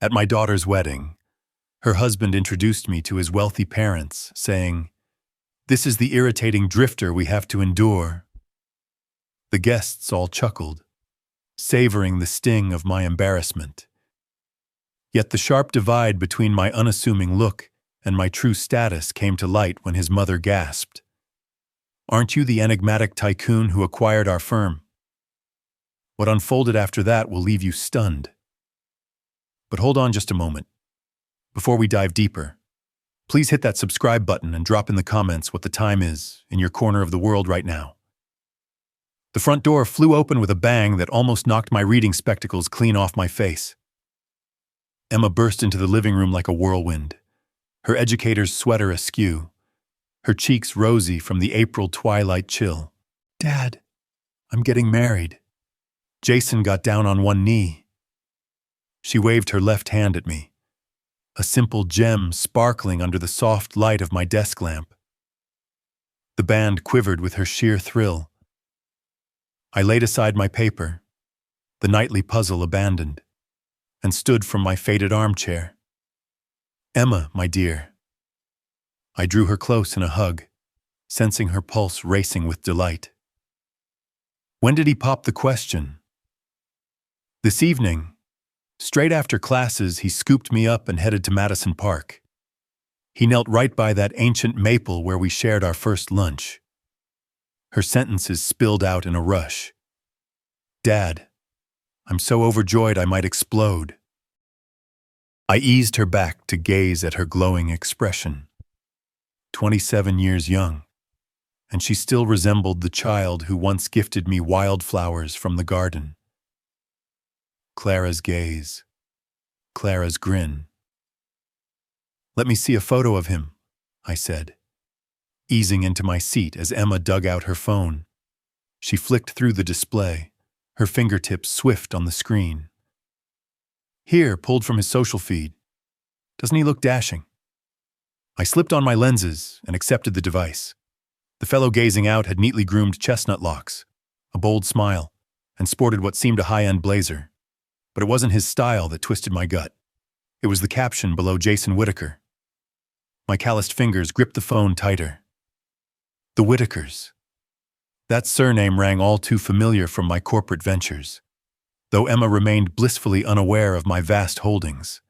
At my daughter's wedding, her husband introduced me to his wealthy parents, saying, "This is the irritating drifter we have to endure." The guests all chuckled, savoring the sting of my embarrassment. Yet the sharp divide between my unassuming look and my true status came to light when his mother gasped, "Aren't you the enigmatic tycoon who acquired our firm?" What unfolded after that will leave you stunned. But hold on just a moment. Before we dive deeper, please hit that subscribe button and drop in the comments what the time is in your corner of the world right now. The front door flew open with a bang that almost knocked my reading spectacles clean off my face. Emma burst into the living room like a whirlwind, her educator's sweater askew, her cheeks rosy from the April twilight chill. "Dad, I'm getting married." Jason got down on one knee. She waved her left hand at me, a simple gem sparkling under the soft light of my desk lamp. The band quivered with her sheer thrill. I laid aside my paper, the nightly puzzle abandoned, and stood from my faded armchair. "Emma, my dear." I drew her close in a hug, sensing her pulse racing with delight. When did he pop the question? This evening, straight after classes, he scooped me up and headed to Madison Park. He knelt right by that ancient maple where we shared our first lunch. Her sentences spilled out in a rush. "Dad, I'm so overjoyed I might explode." I eased her back to gaze at her glowing expression. 27 years young, and she still resembled the child who once gifted me wildflowers from the garden. Clara's gaze, Clara's grin. "Let me see a photo of him," I said, easing into my seat as Emma dug out her phone. She flicked through the display, her fingertips swift on the screen. "Here, pulled from his social feed. Doesn't he look dashing?" I slipped on my lenses and accepted the device. The fellow gazing out had neatly groomed chestnut locks, a bold smile, and sported what seemed a high-end blazer. But it wasn't his style that twisted my gut. It was the caption below Jason Whitaker. My calloused fingers gripped the phone tighter. The Whitakers. That surname rang all too familiar from my corporate ventures, though Emma remained blissfully unaware of my vast holdings.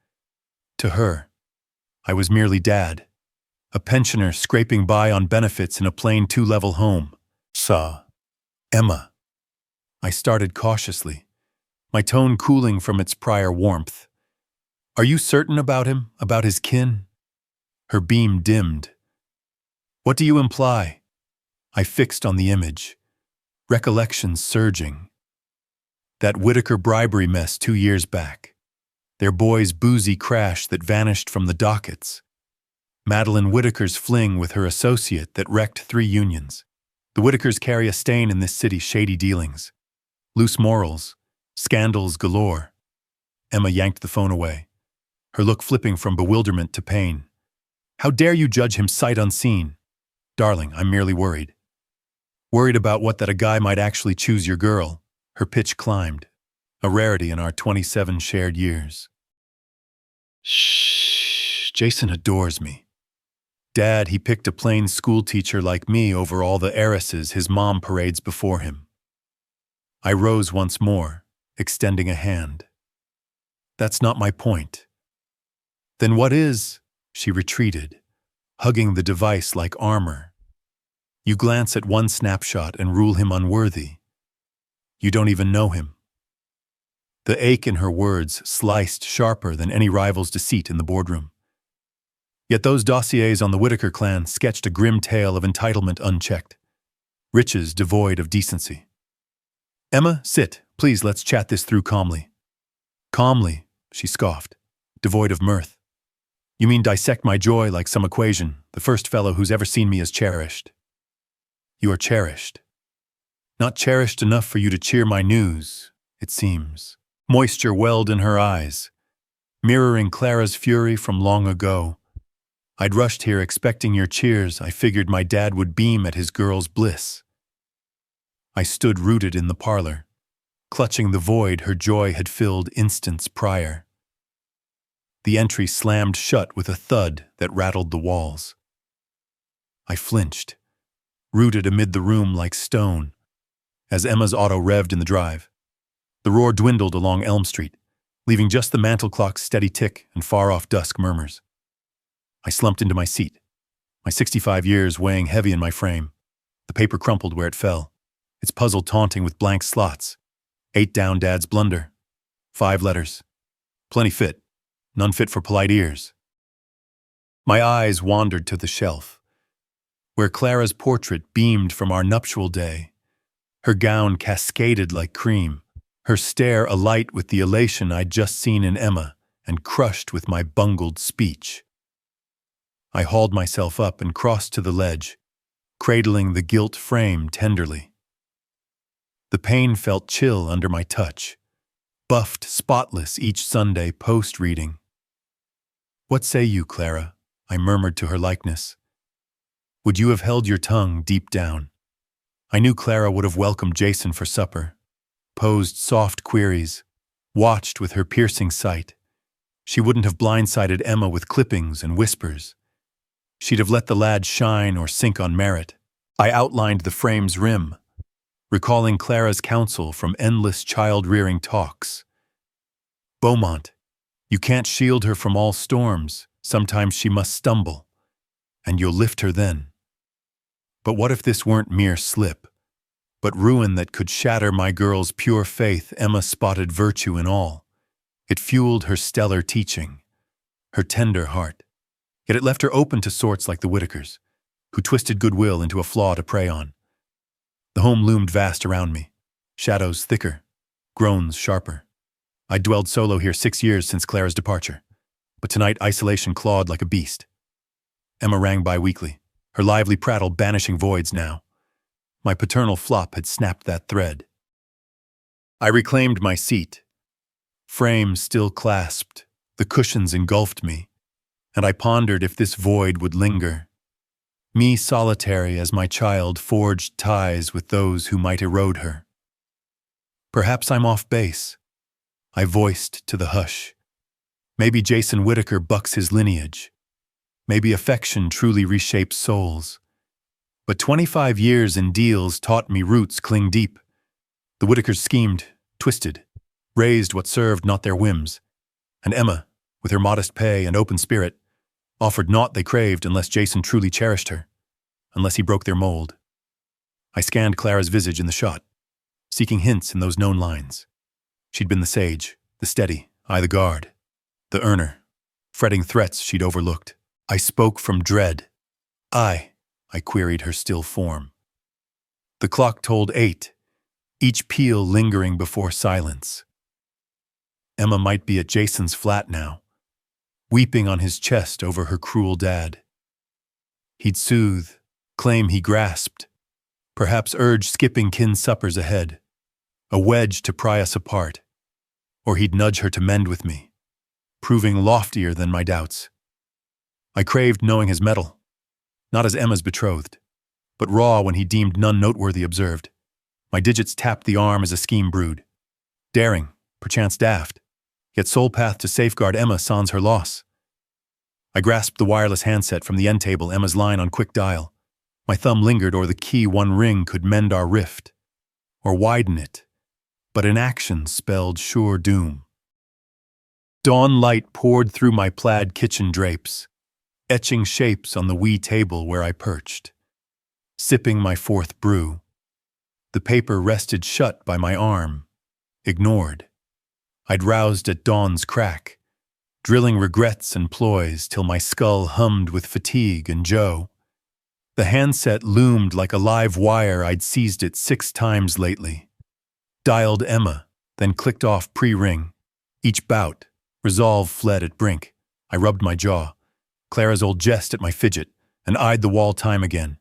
To her, I was merely Dad, a pensioner scraping by on benefits in a plain two-level home. Emma. I started cautiously, my tone cooling from its prior warmth. "Are you certain about him, about his kin?" Her beam dimmed. "What do you imply?" I fixed on the image, recollections surging. That Whitaker bribery mess 2 years back. Their boy's boozy crash that vanished from the dockets. Madeline Whitaker's fling with her associate that wrecked 3 unions. The Whitakers carry a stain in this city's shady dealings. Loose morals, scandals galore. Emma yanked the phone away, her look flipping from bewilderment to pain. "How dare you judge him sight unseen?" "Darling, I'm merely worried." "Worried about what, that a guy might actually choose your girl?" Her pitch climbed, a rarity in our 27 shared years. "Shh, Jason adores me. Dad, he picked a plain schoolteacher like me over all the heiresses his mom parades before him." I rose once more, extending a hand. "That's not my point." "Then what is?" She retreated, hugging the device like armor. "You glance at one snapshot and rule him unworthy. You don't even know him." The ache in her words sliced sharper than any rival's deceit in the boardroom. Yet those dossiers on the Whitaker clan sketched a grim tale of entitlement unchecked, riches devoid of decency. "Emma, sit. Please, let's chat this through calmly." "Calmly," she scoffed, devoid of mirth. "You mean dissect my joy like some equation, the first fellow who's ever seen me as cherished." "You are cherished. Not cherished enough for you to cheer my news, it seems." Moisture welled in her eyes, mirroring Clara's fury from long ago. "I'd rushed here expecting your cheers. I figured my dad would beam at his girl's bliss." I stood rooted in the parlor, clutching the void her joy had filled instants prior. The entry slammed shut with a thud that rattled the walls. I flinched, rooted amid the room like stone, as Emma's auto revved in the drive. The roar dwindled along Elm Street, leaving just the mantel clock's steady tick and far-off dusk murmurs. I slumped into my seat, my 65 years weighing heavy in my frame. The paper crumpled where it fell, its puzzle taunting with blank slots. 8 down, Dad's blunder. 5 letters. Plenty fit, none fit for polite ears. My eyes wandered to the shelf, where Clara's portrait beamed from our nuptial day. Her gown cascaded like cream, her stare alight with the elation I'd just seen in Emma and crushed with my bungled speech. I hauled myself up and crossed to the ledge, cradling the gilt frame tenderly. The pain felt chill under my touch, buffed spotless each Sunday post-reading. "What say you, Clara?" I murmured to her likeness. "Would you have held your tongue deep down?" I knew Clara would have welcomed Jason for supper, posed soft queries, watched with her piercing sight. She wouldn't have blindsided Emma with clippings and whispers. She'd have let the lad shine or sink on merit. I outlined the frame's rim, recalling Clara's counsel from endless child-rearing talks. "Beaumont, you can't shield her from all storms. Sometimes she must stumble, and you'll lift her then." But what if this weren't mere slip, but ruin that could shatter my girl's pure faith? Emma spotted virtue in all. It fueled her stellar teaching, her tender heart. Yet it left her open to sorts like the Whitakers, who twisted goodwill into a flaw to prey on. The home loomed vast around me, shadows thicker, groans sharper. I'd dwelled solo here 6 years since Clara's departure, but tonight isolation clawed like a beast. Emma rang bi-weekly, her lively prattle banishing voids now. My paternal flop had snapped that thread. I reclaimed my seat. Frame still clasped, the cushions engulfed me, and I pondered if this void would linger. Me solitary as my child forged ties with those who might erode her. Perhaps I'm off base, I voiced to the hush. Maybe Jason Whitaker bucks his lineage. Maybe affection truly reshapes souls. But 25 years in deals taught me roots cling deep. The Whitakers schemed, twisted, raised what served not their whims. And Emma, with her modest pay and open spirit, offered naught they craved unless Jason truly cherished her, unless he broke their mold. I scanned Clara's visage in the shot, seeking hints in those known lines. She'd been the sage, the steady, I the guard, the earner, fretting threats she'd overlooked. I spoke from dread. I queried her still form. The clock told 8, each peal lingering before silence. Emma might be at Jason's flat now, weeping on his chest over her cruel dad. He'd soothe, claim he grasped, perhaps urge skipping kin suppers ahead, a wedge to pry us apart, or he'd nudge her to mend with me, proving loftier than my doubts. I craved knowing his mettle, not as Emma's betrothed, but raw when he deemed none noteworthy observed. My digits tapped the arm as a scheme brewed, daring, perchance daft, yet sole path to safeguard Emma sans her loss. I grasped the wireless handset from the end table, Emma's line on quick dial. My thumb lingered o'er the key. One ring could mend our rift, or widen it, but inaction spelled sure doom. Dawn light poured through my plaid kitchen drapes, etching shapes on the wee table where I perched, sipping my 4th brew. The paper rested shut by my arm, ignored. I'd roused at dawn's crack, drilling regrets and ploys till my skull hummed with fatigue and Joe. The handset loomed like a live wire. I'd seized it 6 times lately. Dialed Emma, then clicked off pre-ring. Each bout, resolve fled at brink. I rubbed my jaw, Clara's old jest at my fidget, and eyed the wall time again.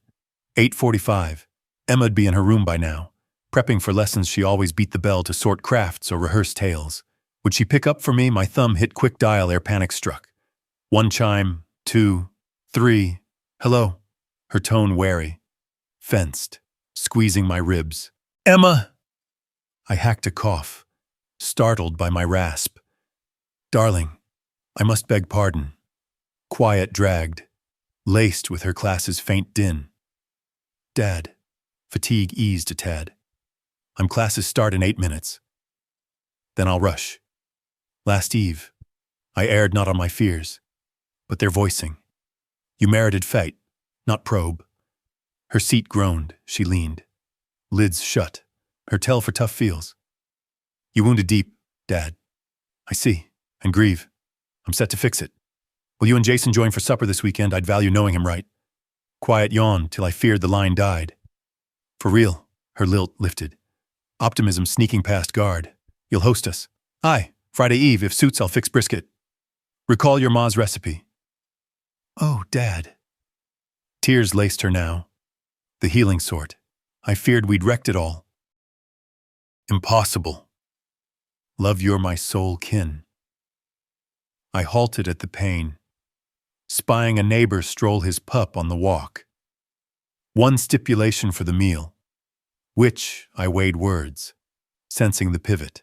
8:45. Emma'd be in her room by now, prepping for lessons. She always beat the bell to sort crafts or rehearse tales. Would she pick up for me? My thumb hit quick dial ere panic struck. 1 chime, 2, 3. Hello. Her tone wary, fenced, squeezing my ribs. Emma! I hacked a cough, startled by my rasp. Darling, I must beg pardon. Quiet dragged, laced with her class's faint din. Dad. Fatigue eased a tad. I'm classes start in 8 minutes. Then I'll rush. Last eve, I erred not on my fears, but their voicing. You merited fate, not probe. Her seat groaned, she leaned. Lids shut, her tell for tough feels. You wounded deep, Dad. I see, and grieve. I'm set to fix it. Will you and Jason join for supper this weekend? I'd value knowing him right. Quiet yawn till I feared the line died. For real, her lilt lifted. Optimism sneaking past guard. You'll host us. Aye, Friday Eve, if suits, I'll fix brisket. Recall your ma's recipe. Oh, Dad. Tears laced her now. The healing sort. I feared we'd wrecked it all. Impossible. Love, you're my sole kin. I halted at the pain, spying a neighbor stroll his pup on the walk. One stipulation for the meal, which I weighed words, sensing the pivot.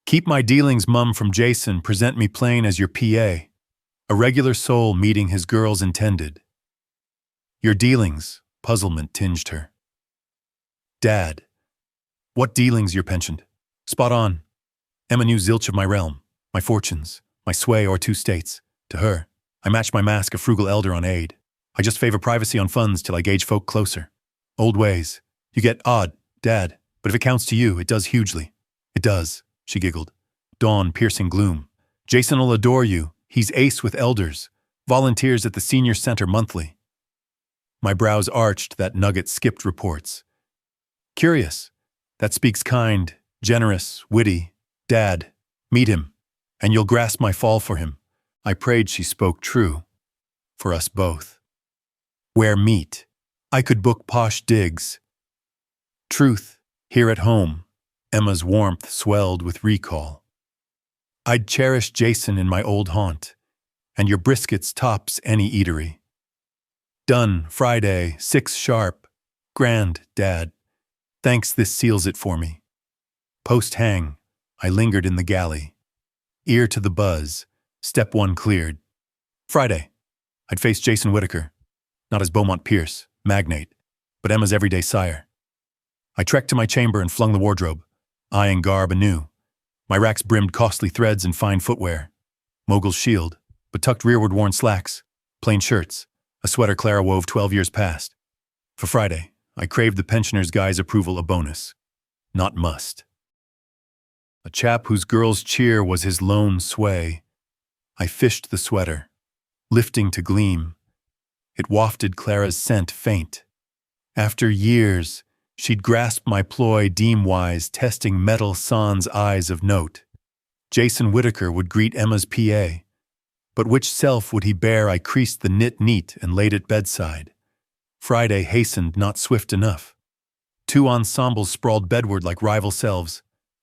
Keep my dealings, Mum, from Jason, present me plain as your PA, a regular soul meeting his girl's intended. Your dealings, puzzlement tinged her. Dad, what dealings you're pensioned? Spot on. Emma knew zilch of my realm, my fortunes, my sway o'er 2 states. To her, I match my mask a frugal elder on aid. I just favor privacy on funds till I gauge folk closer. Old ways. You get odd, Dad, but if it counts to you, it does hugely. It does, she giggled. Dawn piercing gloom. Jason'll adore you. He's ace with elders. Volunteers at the senior center monthly. My brows arched, that nugget skipped reports. Curious. That speaks kind, generous, witty. Dad, meet him, and you'll grasp my fall for him. I prayed she spoke true. For us both. Where meet, I could book posh digs. Truth, here at home, Emma's warmth swelled with recall. I'd cherish Jason in my old haunt, and your briskets tops any eatery. Done, Friday, 6 sharp. Grand, Dad. Thanks, this seals it for me. Post-hang, I lingered in the galley. Ear to the buzz, step 1 cleared. Friday, I'd face Jason Whitaker, not as Beaumont Pierce, magnate, but Emma's everyday sire. I trekked to my chamber and flung the wardrobe, eyeing garb anew. My racks brimmed costly threads and fine footwear. Mogul's shield, but tucked rearward worn slacks, plain shirts, a sweater Clara wove 12 years past. For Friday, I craved the pensioner's guy's approval a bonus, not must. A chap whose girl's cheer was his lone sway. I fished the sweater, lifting to gleam. It wafted Clara's scent faint. After years, she'd grasp my ploy deem-wise, testing metal sans eyes of note. Jason Whitaker would greet Emma's PA. But which self would he bear? I creased the knit neat and laid it bedside. Friday hastened not swift enough. 2 ensembles sprawled bedward like rival selves.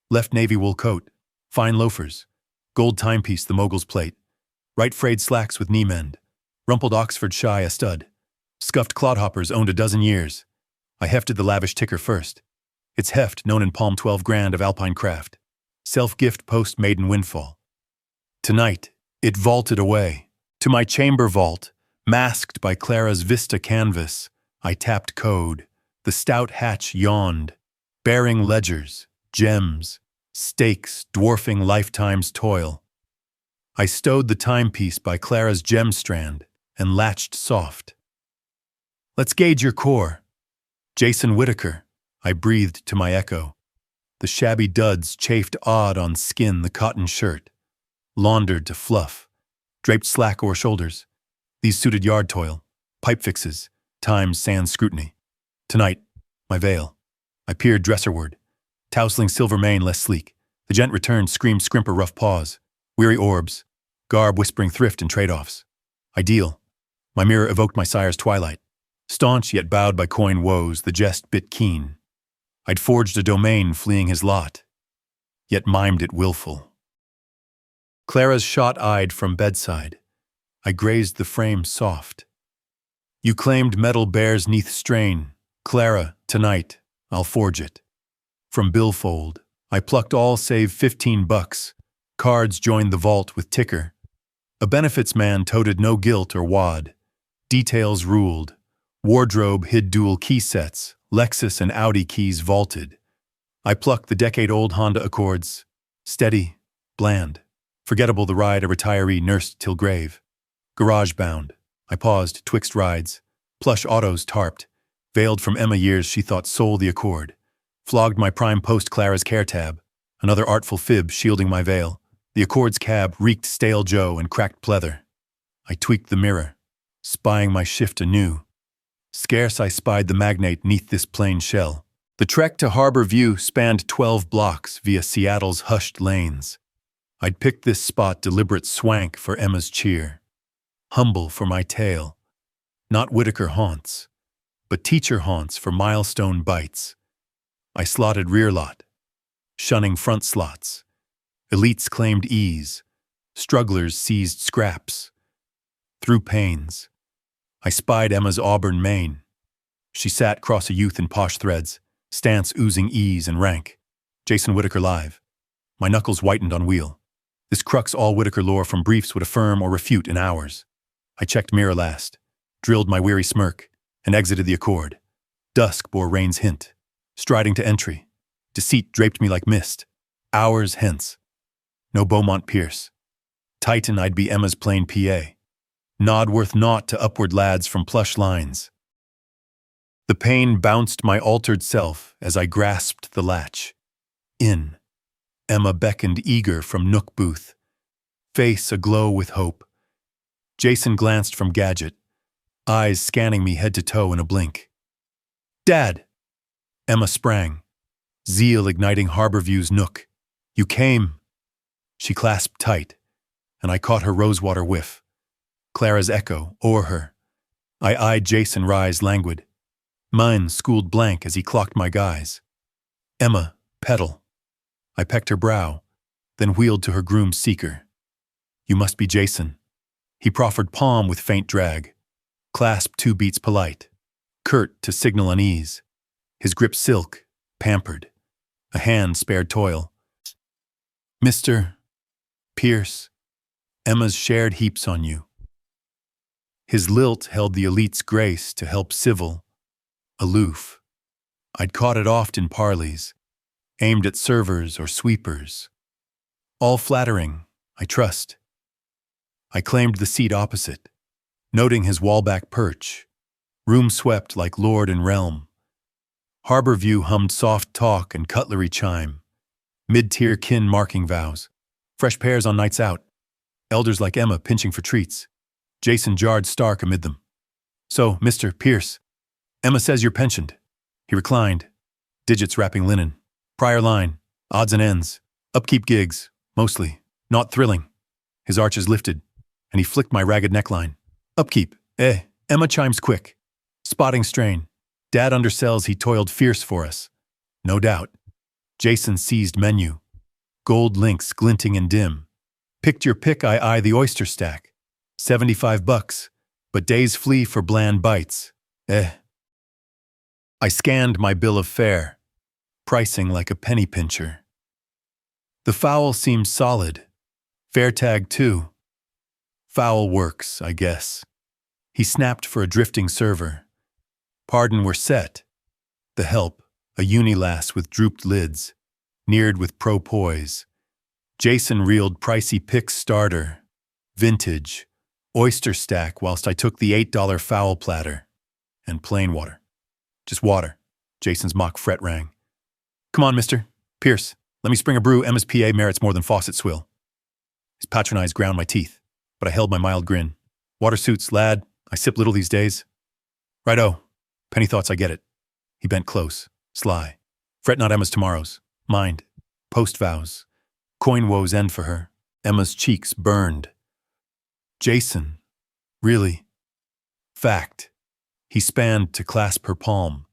Left navy wool coat, fine loafers, gold timepiece the mogul's plate, right frayed slacks with knee mend, rumpled Oxford shy a stud, scuffed clodhoppers owned a dozen years. I hefted the lavish ticker first. Its heft known in palm 12 grand of alpine craft. Self-gift post maiden windfall. Tonight, it vaulted away. To my chamber vault, masked by Clara's vista canvas, I tapped code. The stout hatch yawned, bearing ledgers, gems, stakes dwarfing lifetime's toil. I stowed the timepiece by Clara's gem strand and latched soft. Let's gauge your core. Jason Whitaker, I breathed to my echo. The shabby duds chafed odd on skin, the cotton shirt, laundered to fluff, draped slack o'er shoulders. These suited yard toil, pipe fixes, time's sans scrutiny. Tonight, my veil. I peered dresserward, tousling silver mane less sleek. The gent returned, screamed scrimper rough paws, weary orbs, garb whispering thrift and trade-offs. Ideal. My mirror evoked my sire's twilight. Staunch yet bowed by coin woes, the jest bit keen. I'd forged a domain fleeing his lot, yet mimed it willful. Clara's shot-eyed from bedside. I grazed the frame soft. You claimed metal bears neath strain. Clara, tonight, I'll forge it. From billfold, I plucked all save $15. Cards joined the vault with ticker. A benefits man toted no guilt or wad. Details ruled. Wardrobe hid dual key sets, Lexus and Audi keys vaulted. I plucked the decade-old Honda Accords. Steady, bland. Forgettable the ride a retiree nursed till grave. Garage-bound. I paused, twixt rides. Plush autos tarped. Veiled from Emma years she thought sole the Accord. Flogged my prime post Clara's care tab. Another artful fib shielding my veil. The Accord's cab reeked stale Joe and cracked pleather. I tweaked the mirror, spying my shift anew. Scarce I spied the magnate neath this plain shell. The trek to Harbor View spanned 12 blocks via Seattle's hushed lanes. I'd picked this spot deliberate swank for Emma's cheer. Humble for my tale. Not Whitaker haunts, but teacher haunts for milestone bites. I slotted rear lot, shunning front slots. Elites claimed ease. Strugglers seized scraps. Through pains, I spied Emma's auburn mane. She sat cross a youth in posh threads, stance oozing ease and rank. Jason Whitaker live. My knuckles whitened on wheel. This crux all Whitaker lore from briefs would affirm or refute in hours. I checked mirror last, drilled my weary smirk, and exited the Accord. Dusk bore rain's hint. Striding to entry, deceit draped me like mist. Hours hence. No Beaumont Pierce. Titan I'd be Emma's plain PA. Nod worth naught to upward lads from plush lines. The pain bounced my altered self as I grasped the latch. In. Emma beckoned eager from nook booth. Face aglow with hope. Jason glanced from gadget, eyes scanning me head to toe in a blink. Dad! Emma sprang, zeal igniting Harborview's nook. You came. She clasped tight, and I caught her rosewater whiff. Clara's echo o'er her. I eyed Jason rise languid. Mine schooled blank as he clocked my guise. Emma, pedal. I pecked her brow, then wheeled to her groom's seeker. You must be Jason. He proffered palm with faint drag. Clasped 2 beats polite. Curt to signal unease. His grip silk, pampered. A hand spared toil. Mr. Pierce, Emma's shared heaps on you. His lilt held the elite's grace to help civil, aloof. I'd caught it oft in parleys, aimed at servers or sweepers. All flattering, I trust. I claimed the seat opposite, noting his wallback perch, room swept like lord and realm. Harborview hummed soft talk and cutlery chime, mid-tier kin marking vows, fresh pairs on nights out, elders like Emma pinching for treats. Jason jarred stark amid them. So, Mr. Pierce, Emma says you're pensioned. He reclined, digits wrapping linen. Prior line, odds and ends, upkeep gigs, mostly, not thrilling. His arches lifted, and he flicked my ragged neckline. Upkeep, Emma chimes quick. Spotting strain. Dad undersells he toiled fierce for us. No doubt. Jason seized menu. Gold links glinting and dim. Picked your pick, I eye the oyster stack. $75, but days flee for bland bites. I scanned my bill of fare, pricing like a penny pincher. The foul seemed solid. Fair tag too. Foul works, I guess. He snapped for a drifting server. Pardon were set. The help, a unilass with drooped lids, neared with pro-poise. Jason reeled pricey picks starter, vintage, oyster stack whilst I took the $8 foul platter. And plain water. Just water. Jason's mock fret rang. Come on, Mr. Pierce, let me spring a brew. Emma's PA merits more than faucet swill. His patronized ground my teeth, but I held my mild grin. Water suits, lad. I sip little these days. Righto. Penny thoughts, I get it. He bent close, sly. Fret not Emma's tomorrows. Mind. Post vows. Coin woes end for her. Emma's cheeks burned. Jason. Really. Fact. He spanned to clasp her palm.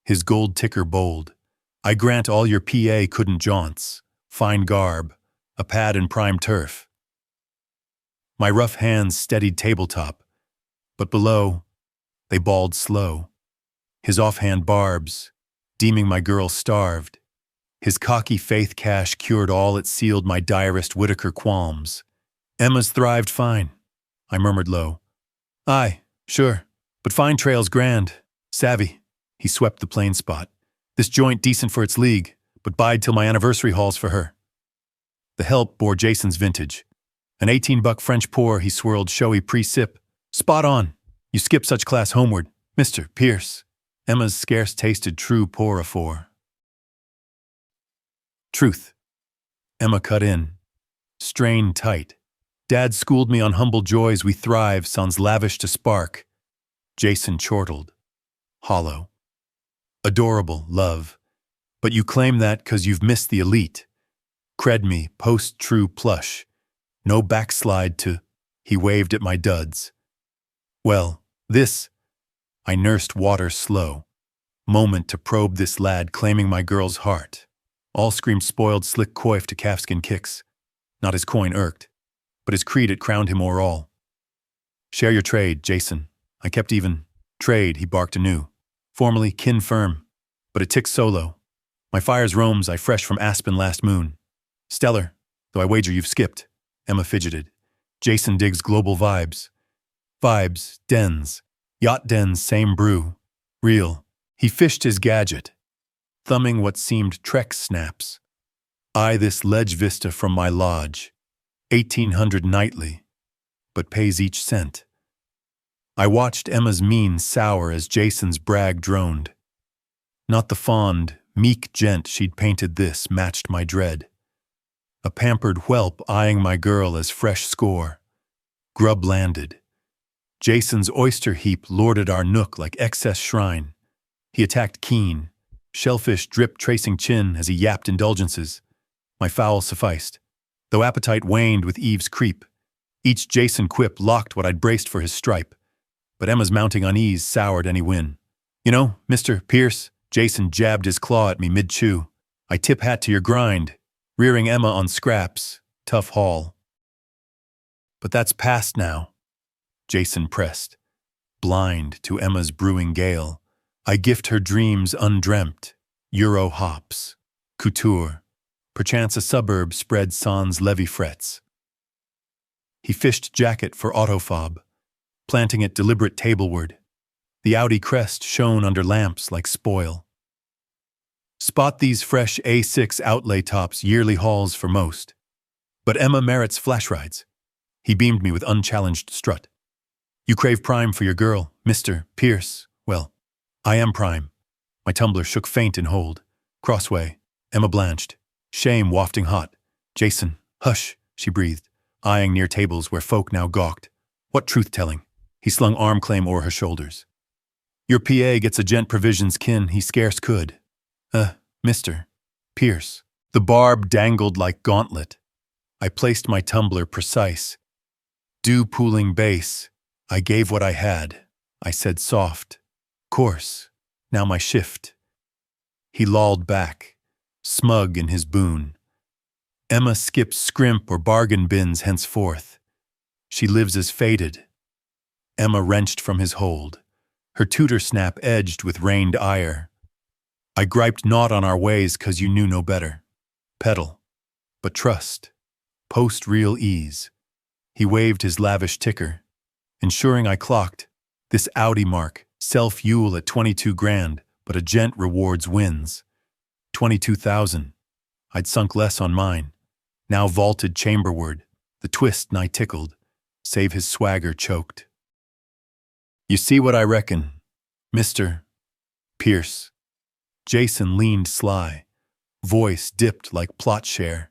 His gold ticker bold. I grant all your PA couldn't jaunts. Fine garb. A pad in prime turf. My rough hands steadied tabletop, but below, they balled slow. His offhand barbs, deeming my girl starved. His cocky faith cash cured all it sealed my diarist Whitaker qualms. Emma's thrived fine, I murmured low. Aye, sure, but fine trail's grand. Savvy. He swept the plain spot. This joint decent for its league, but bide till my anniversary hauls for her. The help bore Jason's vintage. An 18-buck French pour he swirled showy pre-sip. Spot on. You skip such class homeward, Mr. Pierce. Emma's scarce tasted true pour afore. Truth. Emma cut in. Strain tight. Dad schooled me on humble joys we thrive, sans lavish to spark. Jason chortled. Hollow. Adorable, love. But you claim that 'cause you've missed the elite. Cred me, post-true plush. No backslide to, he waved at my duds. Well, this, I nursed water slow. Moment to probe this lad claiming my girl's heart. All screamed spoiled slick coif to calfskin kicks. Not his coin irked, but his creed it crowned him o'er all. Share your trade, Jason. I kept even. Trade, he barked anew. Formerly kin firm, but it ticks solo. My fire's roams I fresh from Aspen last moon. Stellar, though I wager you've skipped. Emma fidgeted. Jason digs global vibes. Vibes, dens, yacht dens, same brew. Real. He fished his gadget, thumbing what seemed Trek snaps. Eye this ledge vista from my lodge. 1,800 nightly, but pays each cent. I watched Emma's mien sour as Jason's brag droned. Not the fond, meek gent she'd painted this matched my dread. A pampered whelp eyeing my girl as fresh score. Grub landed. Jason's oyster heap lorded our nook like excess shrine. He attacked keen. Shellfish drip tracing chin as he yapped indulgences. My fowl sufficed. Though appetite waned with Eve's creep, each Jason quip locked what I'd braced for his stripe. But Emma's mounting unease soured any win. You know, Mr. Pierce, Jason jabbed his claw at me mid-chew. I tip hat to your grind, rearing Emma on scraps, tough haul. But that's past now, Jason pressed. Blind to Emma's brewing gale, I gift her dreams undreamt, Euro hops, couture, perchance a suburb spread sans levy frets. He fished jacket for autofob, planting it deliberate tableward. The Audi crest shone under lamps like spoil. Spot these fresh A6 outlay tops, yearly hauls for most. But Emma merits flash rides. He beamed me with unchallenged strut. You crave prime for your girl, Mr. Pierce. Well, I am prime. My tumbler shook faint in hold. Crossway. Emma blanched. Shame wafting hot. Jason, hush, she breathed, eyeing near tables where folk now gawked. What truth-telling? He slung arm claim o'er her shoulders. Your PA gets a gent provisions kin he scarce could. Mr. Pierce. The barb dangled like gauntlet. I placed my tumbler precise. Dew-pooling base. I gave what I had. I said soft. Course. Now my shift. He lolled back, smug in his boon. Emma skips scrimp or bargain bins henceforth. She lives as fated. Emma wrenched from his hold, her tutor snap edged with reined ire. I griped not on our ways 'cause you knew no better. Pedal, but trust, post-real ease. He waved his lavish ticker, ensuring I clocked this Audi mark, self-fuel at 22 grand, but a gent rewards wins. 22,000. I'd sunk less on mine. Now vaulted chamberward, the twist nigh tickled, save his swagger choked. You see what I reckon, Mr. Pierce. Jason leaned sly, voice dipped like plot share.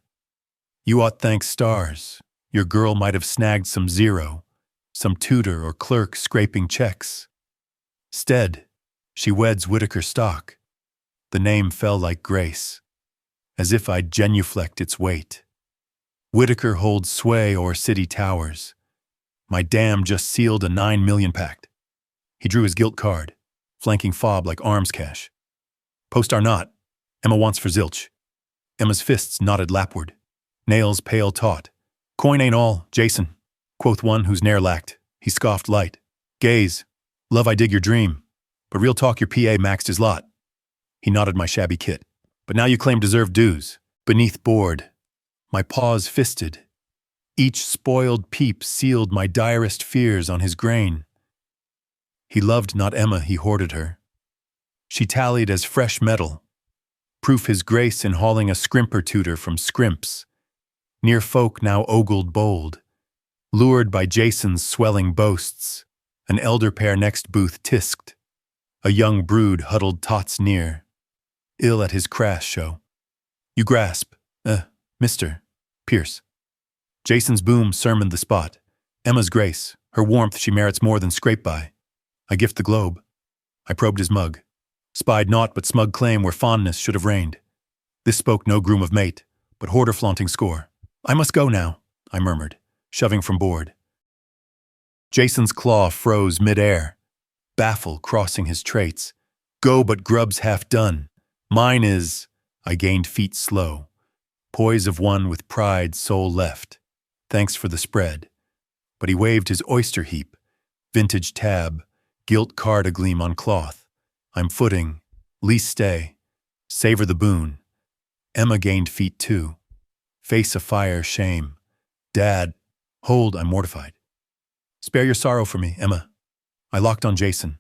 You ought thank stars. Your girl might have snagged some zero, some tutor or clerk scraping checks. Stead, she weds Whitaker stock. The name fell like grace, as if I'd genuflect its weight. Whitaker holds sway o'er city towers. My dam just sealed a 9 million pact. He drew his gilt card, flanking fob like arms cash. Post are not. Emma wants for zilch. Emma's fists knotted lapward, nails pale taut. Coin ain't all, Jason, quoth one who's ne'er lacked. He scoffed light. Gaze. Love I dig your dream. But real talk your PA maxed his lot. He nodded my shabby kit. But now you claim deserved dues. Beneath board. My paws fisted. Each spoiled peep sealed my direst fears on his grain. He loved not Emma, he hoarded her. She tallied as fresh metal, proof his grace in hauling a scrimper tutor from scrimps. Near folk now ogled bold, lured by Jason's swelling boasts. An elder pair next booth tisked, a young brood huddled tots near, ill at his crass show. You grasp, Mr. Pierce. Jason's boom sermoned the spot. Emma's grace, her warmth she merits more than scrape by. I gift the globe. I probed his mug, spied naught but smug claim where fondness should have reigned. This spoke no groom of mate, but hoarder flaunting score. I must go now, I murmured, shoving from board. Jason's claw froze mid-air, baffle crossing his traits. Go, but grub's half done. Mine is, I gained feet slow, poise of one with pride soul left. Thanks for the spread. But he waved his oyster heap, vintage tab, gilt card agleam on cloth. I'm footing, least stay, savor the boon. Emma gained feet too. Face afire shame. Dad, hold, I'm mortified. Spare your sorrow for me, Emma. I locked on Jason,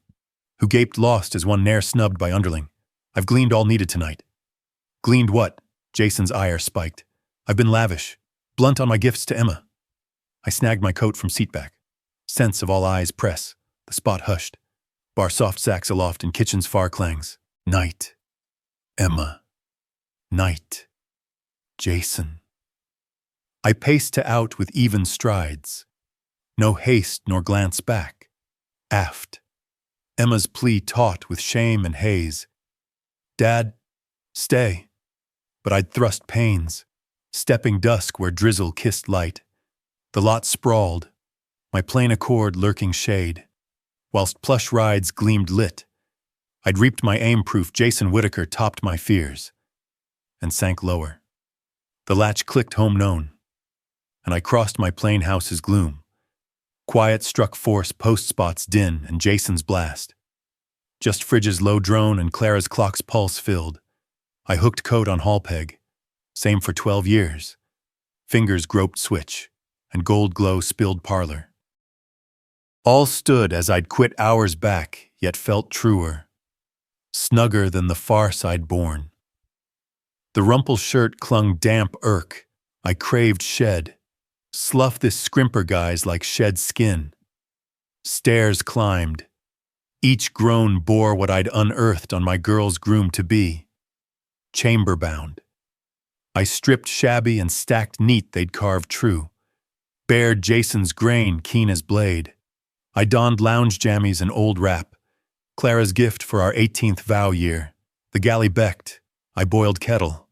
who gaped lost as one ne'er snubbed by underling. I've gleaned all needed tonight. Gleaned what? Jason's ire spiked. I've been lavish, blunt on my gifts to Emma. I snagged my coat from seatback. Sense of all eyes press, the spot hushed. Bar soft sacks aloft in kitchen's far clangs. Night. Emma. Night. Jason. I paced to out with even strides. No haste nor glance back. Aft. Emma's plea taut with shame and haze. Dad, stay. But I'd thrust pains, stepping dusk where drizzle kissed light. The lot sprawled, my plain accord lurking shade. Whilst plush rides gleamed lit, I'd reaped my aim-proof Jason Whitaker topped my fears, and sank lower. The latch clicked home known, and I crossed my plain house's gloom. Quiet struck force post spots din and Jason's blast. Just Fridge's low drone and Clara's clock's pulse filled. I hooked coat on hall peg, same for 12 years. Fingers groped switch, and gold glow spilled parlor. All stood as I'd quit hours back, yet felt truer, snugger than the farce I'd borne. The rumpled shirt clung damp irk, I craved shed. Slough this scrimper guise like shed skin. Stairs climbed. Each groan bore what I'd unearthed on my girl's groom-to-be. Chamber-bound. I stripped shabby and stacked neat they'd carved true. Bared Jason's grain keen as blade. I donned lounge jammies and old wrap. Clara's gift for our 18th vow year. The galley becked. I boiled kettle.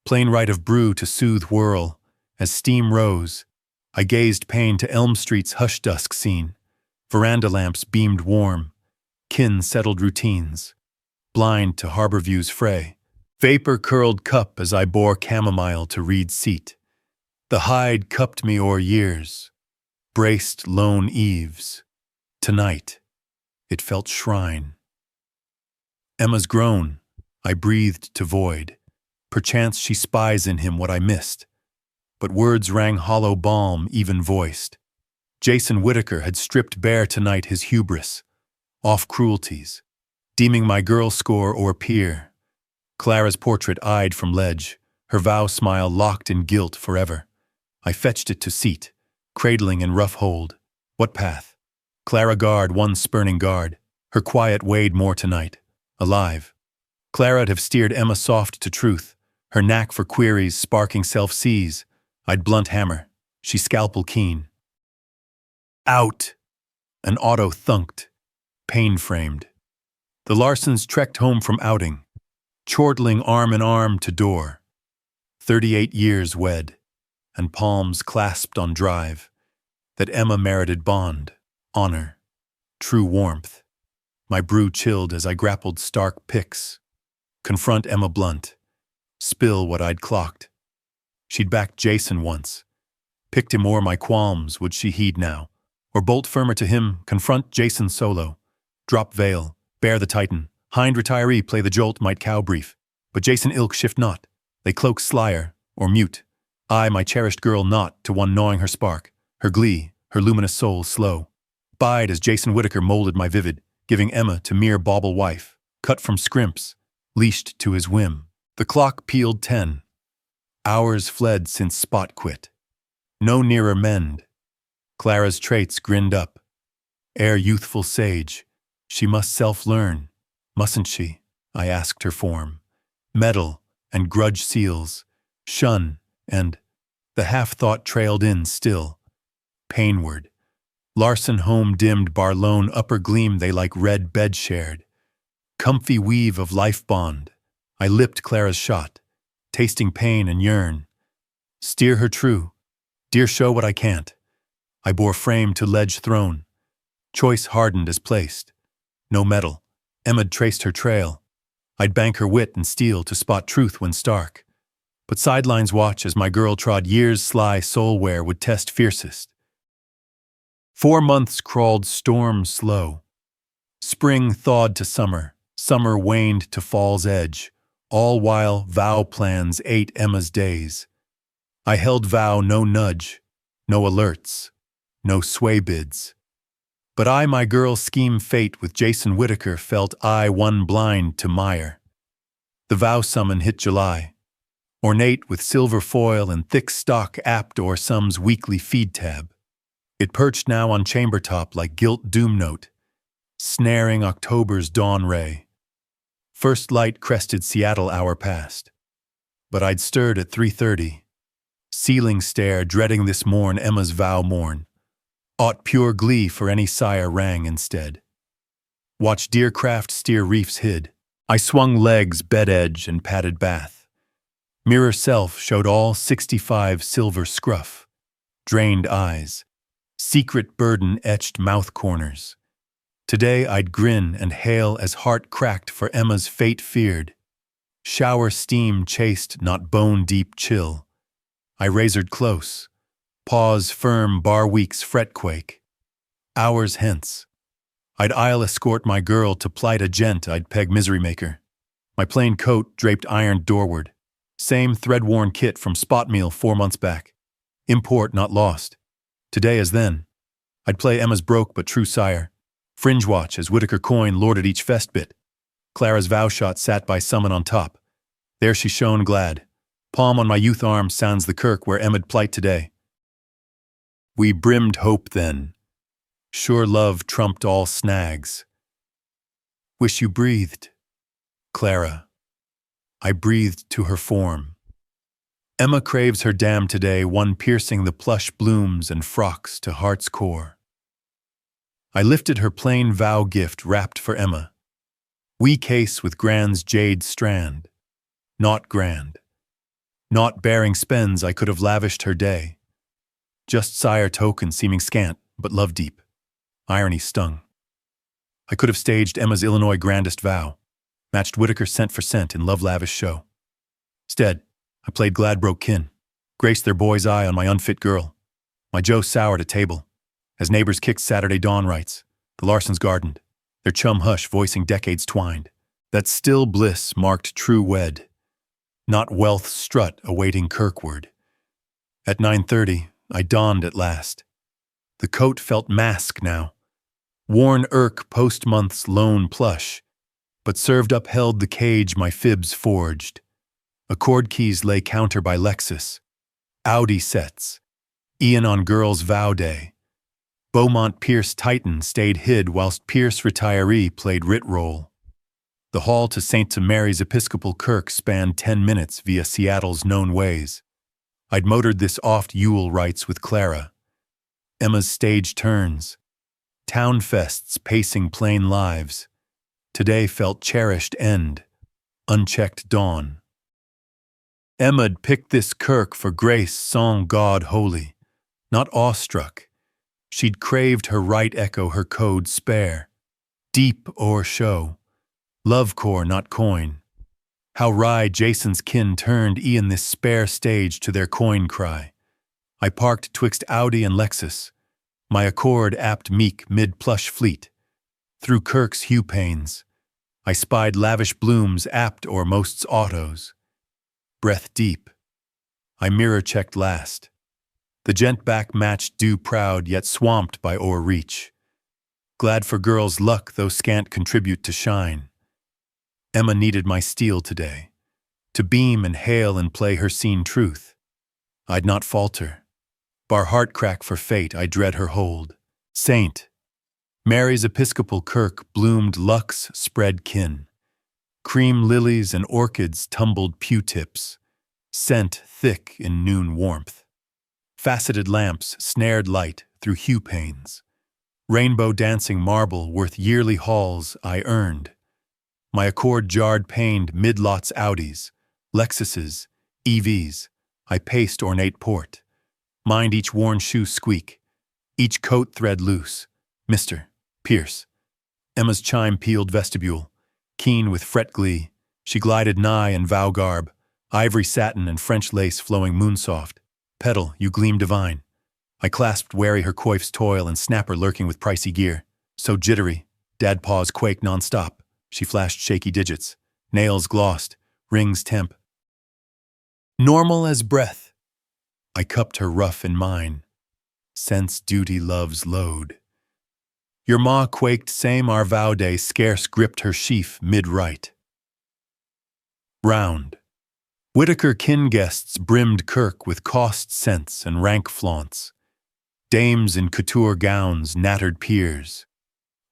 Plain right of brew to soothe whirl. As steam rose, I gazed pain to Elm Street's hush dusk scene. Veranda lamps beamed warm. Kin settled routines. Blind to harbor view's fray. Vapor curled cup as I bore chamomile to Reed's seat. The hide cupped me o'er years. Braced lone eaves. Tonight, it felt shrine. Emma's groan, I breathed to void. Perchance she spies in him what I missed. But words rang hollow balm, even voiced. Jason Whitaker had stripped bare tonight his hubris, off cruelties, deeming my girl score o'er peer. Clara's portrait eyed from ledge, her vow smile locked in guilt forever. I fetched it to seat, cradling in rough hold. What path? Clara guard one spurning guard. Her quiet weighed more tonight. Alive. Clara'd have steered Emma soft to truth. Her knack for queries sparking self-sees. I'd blunt hammer. She scalpel keen. Out! An auto thunked. Pain-framed. The Larsons trekked home from outing, chortling arm in arm to door. 38 years wed, and palms clasped on drive, that Emma merited bond, honor, true warmth. My brew chilled as I grappled stark picks. Confront Emma blunt, spill what I'd clocked. She'd backed Jason once. Picked him o'er my qualms, would she heed now? Or bolt firmer to him, confront Jason solo. Drop veil, bear the titan. Hind retiree play the jolt might cow brief. But Jason ilk shift not. They cloak slyer, or mute. I, my cherished girl, not to one gnawing her spark, her glee, her luminous soul slow. Bide as Jason Whittaker molded my vivid, giving Emma to mere bauble wife, cut from scrimps, leashed to his whim. The clock pealed 10. Hours fled since Spot quit. No nearer mend. Clara's traits grinned up. Ere youthful sage, she must self-learn, mustn't she? I asked her form. Meddle and grudge seals, shun, and the half-thought trailed in still. Painward. Larson home dimmed Barlone upper gleam they like red bed shared. Comfy weave of life bond. I lipped Clara's shot, tasting pain and yearn. Steer her true, dear show what I can't. I bore frame to ledge throne. Choice hardened as placed. No metal. Emma'd traced her trail. I'd bank her wit and steel to spot truth when stark. But sidelines watch as my girl trod years' sly soul-wear would test fiercest. 4 months crawled storm slow. Spring thawed to summer, summer waned to fall's edge, all while vow plans ate Emma's days. I held vow no nudge, no alerts, no sway bids. But I my girl scheme fate with Jason Whittaker felt I one blind to mire. The vow summon hit July, ornate with silver foil and thick stock apt o'er some's weekly feed tab. It perched now on chamber top like gilt doom note, snaring October's dawn ray. First light crested Seattle hour past, but I'd stirred at 3:30. Ceiling stare dreading this morn Emma's vow morn. Aught pure glee for any sire rang instead. Watch dear craft steer reefs hid. I swung legs bed edge and padded bath. Mirror self showed all 65 silver scruff. Drained eyes. Secret burden etched mouth corners. Today I'd grin and hail as heart cracked for Emma's fate feared. Shower steam chased not bone-deep chill. I razored close. Pause firm bar week's fretquake. Hours hence. I'd aisle escort my girl to plight a gent I'd peg misery maker. My plain coat draped ironed doorward. Same thread-worn kit from spot meal 4 months back. Import not lost. Today as then. I'd play Emma's broke but true sire. Fringe watch as Whittaker coin lorded each fest bit. Clara's vow shot sat by summon on top. There she shone glad. Palm on my youth arm sounds the kirk where Emma'd plight today. We brimmed hope then. Sure love trumped all snags. Wish you breathed. Clara. I breathed to her form. Emma craves her dam today, one piercing the plush blooms and frocks to heart's core. I lifted her plain vow gift wrapped for Emma. Wee case with grand's jade strand. Not grand. Not bearing spends I could have lavished her day. Just sire token seeming scant, but love deep. Irony stung. I could have staged Emma's Illinois grandest vow, matched Whittaker cent for cent in love-lavish show. Instead, I played glad broke kin, graced their boy's eye on my unfit girl. My Joe soured at table, as neighbors kicked Saturday dawn rights, the Larsons gardened, their chum hush voicing decades twined. That still bliss marked true wed, not wealth's strut awaiting Kirkward. At 9:30, I dawned at last. The coat felt mask now, worn irk post-month's lone plush, but served upheld the cage my fibs forged. Accord keys lay counter by Lexus. Audi sets. Ian on girl's vow day. Beaumont Pierce Titan stayed hid whilst Pierce retiree played writ roll. The hall to St. Mary's Episcopal Kirk spanned 10 minutes via Seattle's known ways. I'd motored this oft Yule rites with Clara. Emma's stage turns. Town fests pacing plain lives. Today felt cherished end. Unchecked dawn. Emma'd picked this kirk for grace song God holy, not awestruck. She'd craved her right echo her code spare. Deep o'er show. Love core not coin. How wry Jason's kin turned e'en this spare stage to their coin cry. I parked twixt Audi and Lexus, my accord apt meek mid-plush fleet. Through Kirk's hue panes, I spied lavish blooms apt o'er most's autos. Breath deep. I mirror-checked last. The gent back matched due proud, yet swamped by o'erreach. Glad for girls' luck, though scant contribute to shine. Emma needed my steel today, to beam and hail and play her seen truth. I'd not falter. Bar heart crack for fate, I dread her hold. Saint. Mary's Episcopal kirk bloomed luck's spread kin. Cream lilies and orchids tumbled pew tips, scent thick in noon warmth. Faceted lamps snared light through hue panes. Rainbow dancing marble worth yearly halls I earned. My accord jarred paned mid-lots Audis, Lexuses, EVs. I paced ornate port. Mind each worn shoe squeak, each coat thread loose. Mr. Pierce. Emma's chime pealed vestibule. Keen with fret glee, she glided nigh in vow garb, ivory satin and French lace flowing moonsoft. Petal, you gleam divine. I clasped wary her coif's toil and snapper lurking with pricey gear. So jittery, dad paws quake non-stop. She flashed shaky digits, nails glossed, rings temp. Normal as breath. I cupped her rough in mine. Sense duty love's load. Your ma quaked same our vow day scarce gripped her sheaf mid-right. Round. Whitaker kin guests brimmed kirk with cost scents and rank flaunts. Dames in couture gowns nattered peers.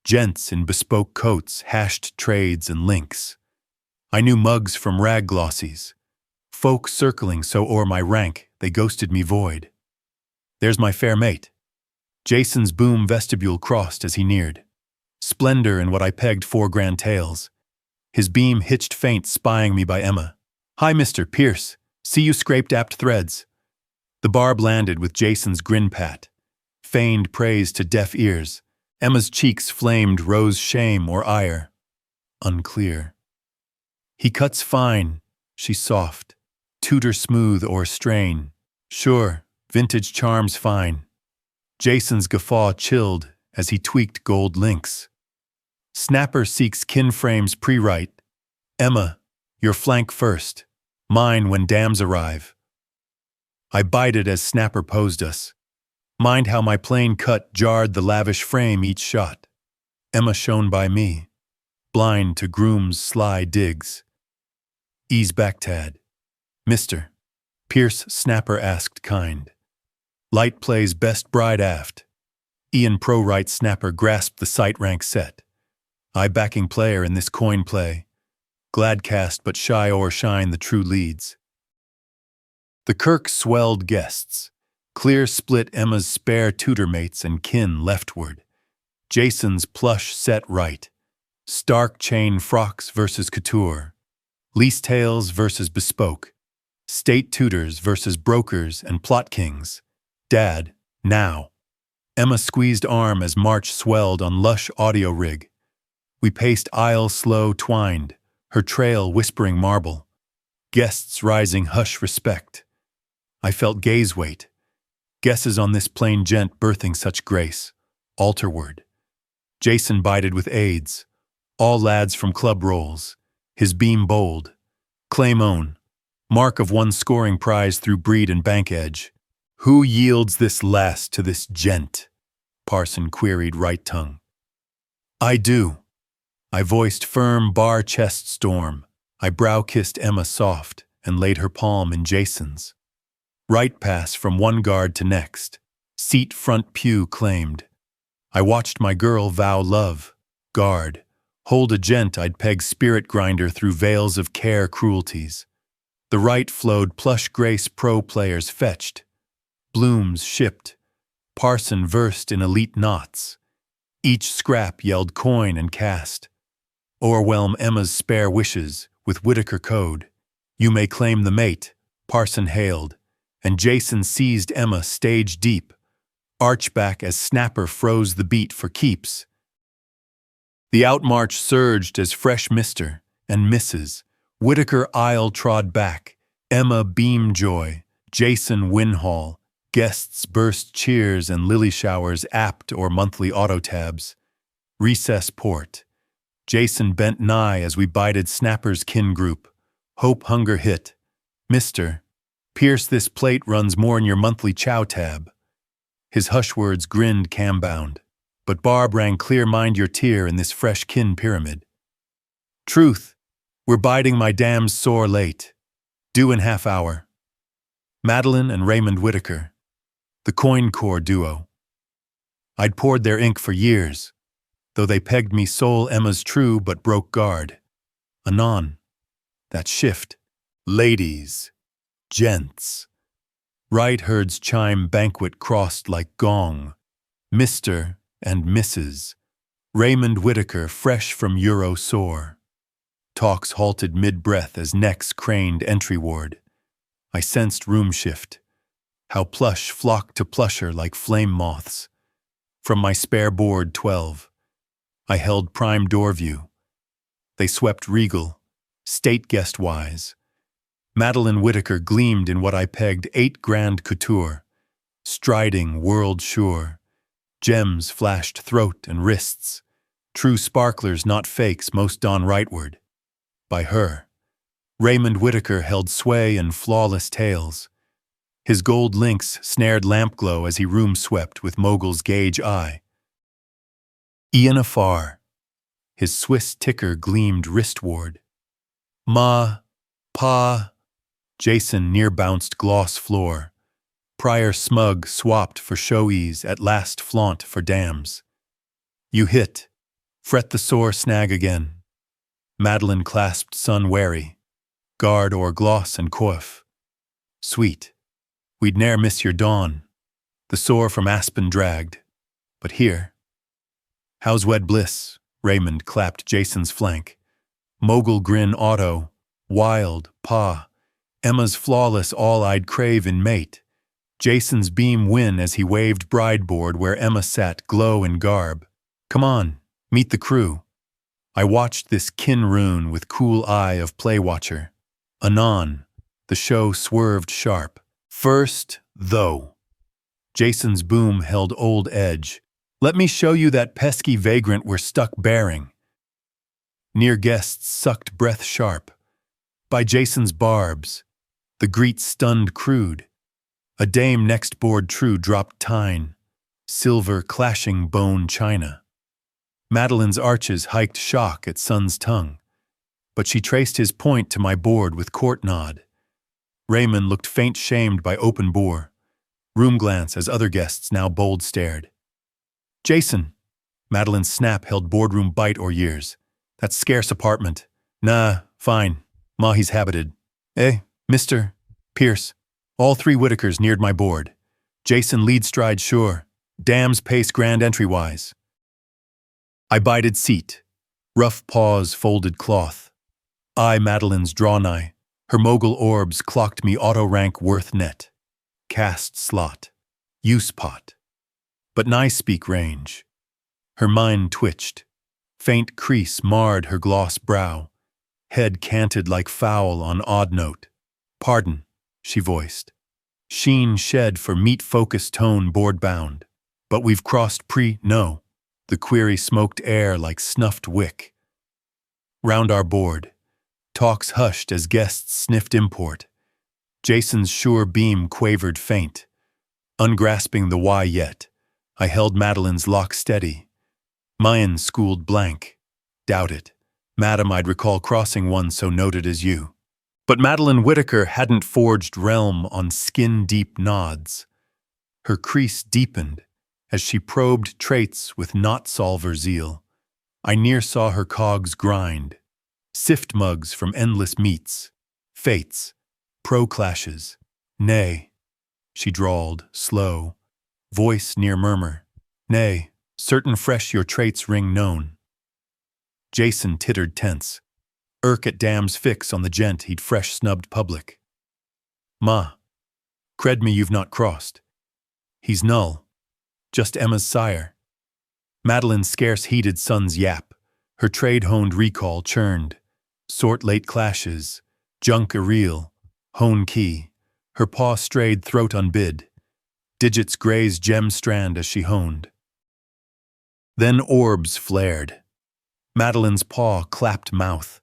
Gents in bespoke coats hashed trades and links. I knew mugs from rag glossies. Folk circling so o'er my rank they ghosted me void. There's my fair mate. Jason's boom vestibule crossed as he neared. Splendor in what I pegged 4 grand tails. His beam hitched faint spying me by Emma. Hi, Mr. Pierce. See you scraped apt threads. The barb landed with Jason's grin pat. Feigned praise to deaf ears. Emma's cheeks flamed rose shame or ire. Unclear. He cuts fine, she soft. Tutor smooth or strain. Sure, vintage charms fine. Jason's guffaw chilled as he tweaked gold links. Snapper seeks kin frames pre-write. Emma, your flank first. Mine when dams arrive. I bited as Snapper posed us. Mind how my plain cut jarred the lavish frame each shot. Emma shone by me, blind to groom's sly digs. Ease back, Tad. Mr. Pierce Snapper asked kind. Light plays best bride aft. Ian pro-right Snapper grasped the sight rank set. I backing player in this coin play. Glad cast but shy o'er shine the true leads. The kirk swelled guests. Clear split Emma's spare tutor mates and kin leftward. Jason's plush set right. Stark chain frocks versus couture. Lease tails versus bespoke. State tutors versus brokers and plot kings. Dad, now. Emma squeezed arm as March swelled on lush audio rig. We paced aisle slow twined, her trail whispering marble. Guests rising hush respect. I felt gaze weight. Guesses on this plain gent birthing such grace. Altarward. Jason bided with aids. All lads from club rolls. His beam bold. Claim own. Mark of one scoring prize through breed and bank edge. Who yields this last to this gent? Parson queried right tongue. I do. I voiced firm bar chest storm. I brow kissed Emma soft and laid her palm in Jason's. Right pass from one guard to next. Seat front pew claimed. I watched my girl vow love. Guard. Hold a gent I'd peg spirit grinder through veils of care cruelties. The right flowed plush grace pro players fetched. Blooms shipped. Parson versed in elite knots. Each scrap yelled coin and cast. O'erwhelm Emma's spare wishes with Whitaker code. You may claim the mate, Parson hailed, and Jason seized Emma stage deep, archback as Snapper froze the beat for keeps. The outmarch surged as fresh Mr. and Mrs. Whitaker aisle trod back, Emma beam joy, Jason Winhall, guests burst cheers and lily showers apt or monthly auto tabs. Recess port. Jason bent nigh as we bided Snapper's kin group. Hope hunger hit. Mr. Pierce this plate runs more in your monthly chow tab. His hush words grinned cam-bound, but Barb rang clear mind your tear in this fresh kin pyramid. Truth, we're biding my dams sore late, due in half hour. Madeline and Raymond Whitaker, the coin core duo. I'd poured their ink for years, though they pegged me sole Emma's true but broke guard. Anon, that shift. Ladies, gents. Right herd's chime banquet crossed like gong. Mr. and Mrs. Raymond Whitaker fresh from Euro soar. Talks halted mid-breath as necks craned entryward. I sensed room shift. How plush flocked to plusher like flame moths. From my spare board 12, I held prime door view. They swept regal, state guest-wise. Madeline Whitaker gleamed in what I pegged 8 grand couture, striding world sure. Gems flashed throat and wrists, true sparklers not fakes most don rightward. By her, Raymond Whitaker held sway in flawless tails. His gold links snared lampglow as he room swept with mogul's gauge eye. Ian afar, his Swiss ticker gleamed wristward. Ma, pa, Jason near-bounced gloss floor. Prior smug swapped for show ease, at last flaunt for dams. You hit, fret the sore snag again. Madeline clasped son wary, guard o'er gloss and coif. Sweet, we'd ne'er miss your dawn, the sore from Aspen dragged. But here, how's wed bliss? Raymond clapped Jason's flank. Mogul grin auto, wild, pa. Emma's flawless all I'd crave in mate. Jason's beam win as he waved brideboard where Emma sat glow in garb. Come on, meet the crew. I watched this kin rune with cool eye of play watcher. Anon, the show swerved sharp. First, though. Jason's boom held old edge. Let me show you that pesky vagrant we're stuck bearing. Near guests sucked breath sharp. By Jason's barbs, the greet stunned crude. A dame next board true dropped tine, silver clashing bone china. Madeline's arches hiked shock at son's tongue, but she traced his point to my board with court nod. Raymond looked faint shamed by open bore, room glance as other guests now bold stared. Jason, Madeline's snap held boardroom bite or years. That scarce apartment. Nah, fine. Ma, he's habited. Mr. Pierce. All 3 Whitakers neared my board. Jason lead stride sure. Dams pace grand entry-wise. I bided seat. Rough paws folded cloth. I Madeline's draw nigh. Her mogul orbs clocked me auto-rank worth net. Cast slot. Use pot. But nigh speak range. Her mind twitched. Faint crease marred her gloss brow. Head canted like fowl on odd note. Pardon, she voiced. Sheen shed for meat-focused tone board-bound. But we've crossed no. The query smoked air like snuffed wick. Round our board, talks hushed as guests sniffed import. Jason's sure beam quavered faint. Ungrasping the why yet, I held Madeline's lock steady. Mine schooled blank. Doubt it. Madam, I'd recall crossing one so noted as you. But Madeline Whitaker hadn't forged realm on skin-deep nods. Her crease deepened as she probed traits with not-solver zeal. I near saw her cogs grind. Sift mugs from endless meets. Fates. Pro-clashes. Nay, she drawled, slow. Voice near murmur. Nay, certain fresh your traits ring known. Jason tittered tense. Irk at dam's fix on the gent he'd fresh snubbed public. Ma, cred me you've not crossed. He's null. Just Emma's sire. Madeline scarce heeded son's yap. Her trade-honed recall churned. Sort late clashes. Junk irreal. Hone key. Her paw strayed throat unbid. Digits grazed gem strand as she honed. Then orbs flared. Madeline's paw clapped mouth.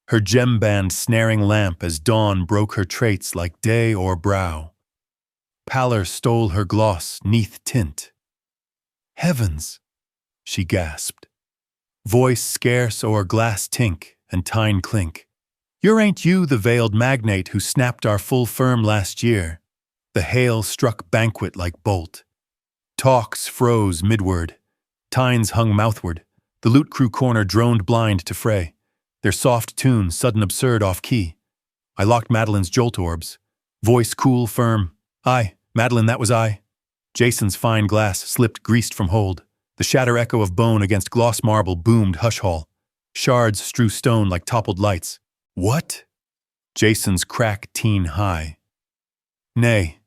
her gem-band snaring lamp as dawn broke her traits like day or brow. Pallor stole her gloss neath tint. Heavens, she gasped, voice scarce o'er glass tink and tine clink. Ain't you the veiled magnate who snapped our full firm last year? The hail struck banquet like bolt. Talks froze midward. Tines hung mouthward. The lute crew corner droned blind to fray. Their soft tune sudden absurd off-key. I locked Madeline's jolt orbs. Voice cool, firm. Aye, Madeline, that was I. Jason's fine glass slipped greased from hold. The shatter echo of bone against gloss marble boomed hush-haul. Shards strew stone like toppled lights. What? Jason's crack teen high. Nay,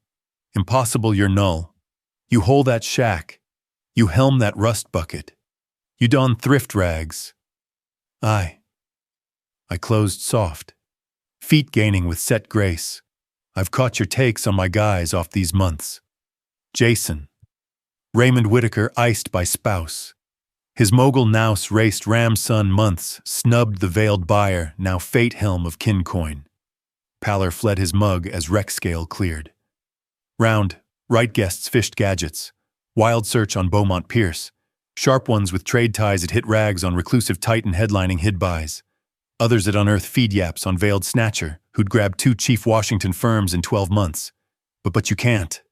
impossible, you're null. You hole that shack. You helm that rust bucket. You don thrift rags. Aye. I closed soft, feet gaining with set grace. I've caught your takes on my guys off these months. Jason. Raymond Whitaker iced by spouse. His mogul nouse raced Ramson months, snubbed the veiled buyer, now fate helm of Kincoin. Pallor fled his mug as wreck scale cleared. Round, right guests fished gadgets. Wild search on Beaumont Pierce. Sharp ones with trade ties at hit rags on reclusive Titan headlining hid buys. Others at unearth feed yaps on veiled snatcher, who'd grabbed 2 chief Washington firms in 12 months. But you can't.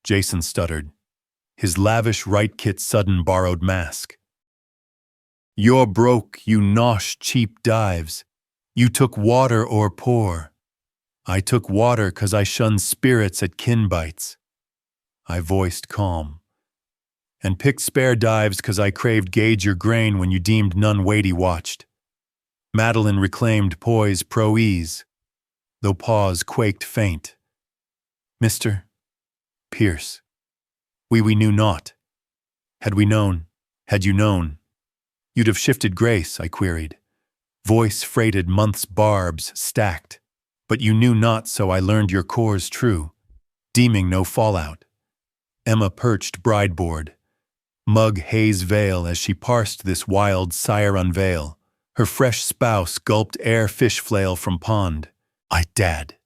Jason stuttered. His lavish right kit sudden borrowed mask. You're broke, you nosh cheap dives. You took water or pour. I took water 'cause I shunned spirits at kin bites. I voiced calm. And picked spare dives 'cause I craved gauge your grain when you deemed none weighty watched. Madeline reclaimed poise pro-ease, though pause quaked faint. Mr. Pierce, we knew not. Had we known, had you known, you'd have shifted grace, I queried. Voice freighted months' barbs stacked, but you knew not, so I learned your core's true, deeming no fallout. Emma perched brideboard, mug haze veil as she parsed this wild sire unveil. Her fresh spouse gulped air fish flail from pond. I dad.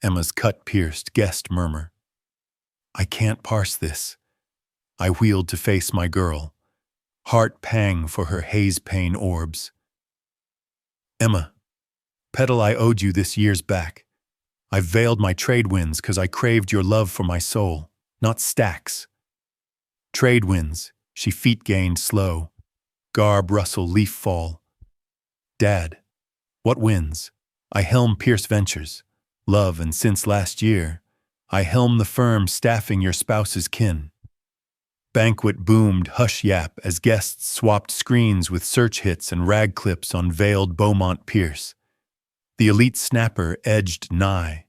Emma's cut-pierced guest murmur. I can't parse this. I wheeled to face my girl. Heart pang for her haze pain orbs. Emma, petal I owed you this year's back. I've veiled my trade winds 'cause I craved your love for my soul, not stacks. Trade winds, she feet gained slow. Garb rustle, leaf fall. Dad, what wins? I helm Pierce Ventures, love, and since last year, I helm the firm staffing your spouse's kin. Banquet boomed hush yap as guests swapped screens with search hits and rag clips on veiled Beaumont Pierce. The elite snapper edged nigh.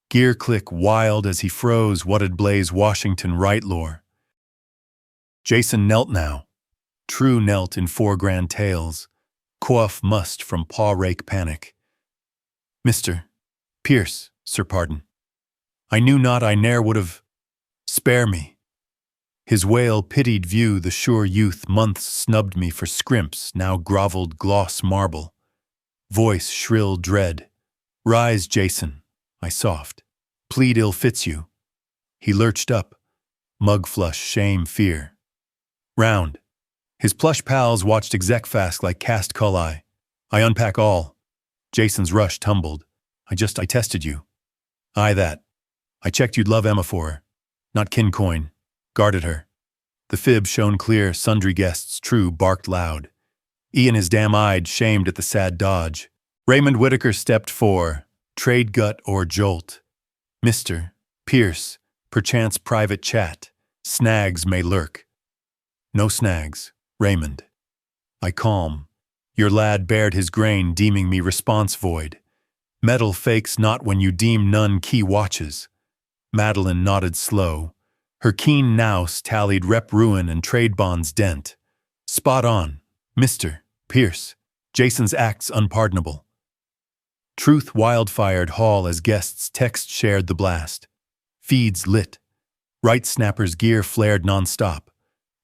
Gear click wild as he froze what'd blaze Washington right lore. Jason knelt now, true knelt in 4 grand tales. Quaff must from paw-rake panic. Mr. Pierce, sir pardon. I knew not I ne'er would have. Spare me. His wail pitied view the sure youth months snubbed me for scrimps, now grovelled gloss marble. Voice shrill dread. Rise, Jason, I soft. Plead ill fits you. He lurched up. Mug flush, shame, fear. Round. His plush pals watched exec fast like cast culli. I unpack all. Jason's rush tumbled. I tested you. Aye that. I checked you'd love Emma for her. Not Kincoin. Guarded her. The fib shone clear, sundry guests true barked loud. Ian is damn-eyed, shamed at the sad dodge. Raymond Whitaker stepped for, trade gut or jolt. Mr. Pierce, perchance private chat. Snags may lurk. No snags. Raymond. I calm. Your lad bared his grain, deeming me response void. Metal fakes not when you deem none key watches. Madeline nodded slow. Her keen nous tallied rep ruin and trade bonds dent. Spot on, Mr. Pierce. Jason's acts unpardonable. Truth wildfired hall as guests text shared the blast. Feeds lit. Right snapper's gear flared nonstop.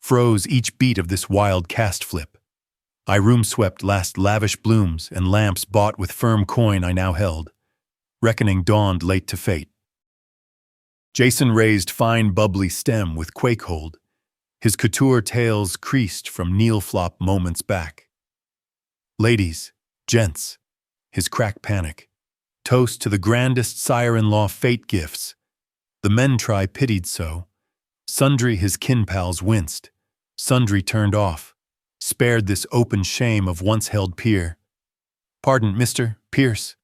Froze each beat of this wild cast flip. I room-swept last lavish blooms and lamps bought with firm coin I now held. Reckoning dawned late to fate. Jason raised fine bubbly stem with quake hold. His couture tails creased from kneel-flop moments back. Ladies, gents, his crack panic. Toast to the grandest sire-in-law fate gifts. The men try pitied so. Sundry his kin-pals winced. Sundry turned off. Spared this open shame of once-held peer. Pardon, Mr. Pierce.